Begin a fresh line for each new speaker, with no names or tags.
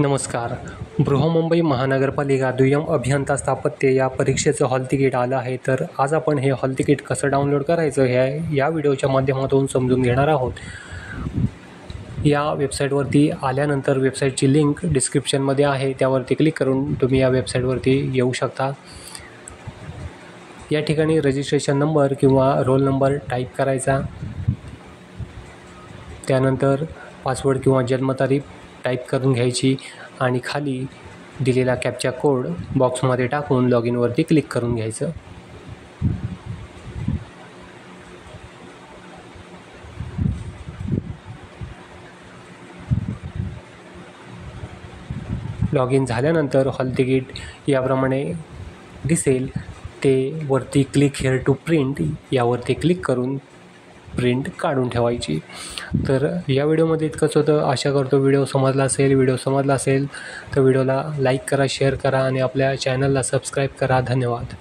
नमस्कार. बृहन्मुंबई महानगरपालिका दुय्यम अभियंता स्थापत्य या परीक्षेचं हॉल तिकीट आलं आहे. तर आज आपण हे हॉल तिकीट कसं डाउनलोड करायचं या व्हिडिओच्या माध्यमातून समजून घेणार आहोत. या वेबसाईटवरती आल्यानंतर वेबसाईटची लिंक डिस्क्रिप्शनमध्ये आहे, त्यावरती क्लिक करून तुम्ही या वेबसाईटवरती येऊ शकता. या ठिकाणी रजिस्ट्रेशन नंबर किंवा रोल नंबर टाईप करायचा. त्यानंतर पासवर्ड किंवा जन्मतारीख टाईप करून घ्यायची आणि खाली दिलेला कॅप्चा कोड बॉक्समध्ये टाकून लॉग इनवरती क्लिक करून घ्यायचं. लॉग इन झाल्यानंतर हॉल तिकीट याप्रमाणे दिसेल. ते वरती क्लिक हिअर टू प्रिंट यावरती क्लिक करून प्रिंट काढून ठेवायची. तर या व्हिडिओमध्ये इतकंच होतं. आशा करतो व्हिडिओ समजला असेल तर व्हिडिओला लाईक करा, शेअर करा आणि आपल्या चॅनलला सबस्क्राईब करा. धन्यवाद.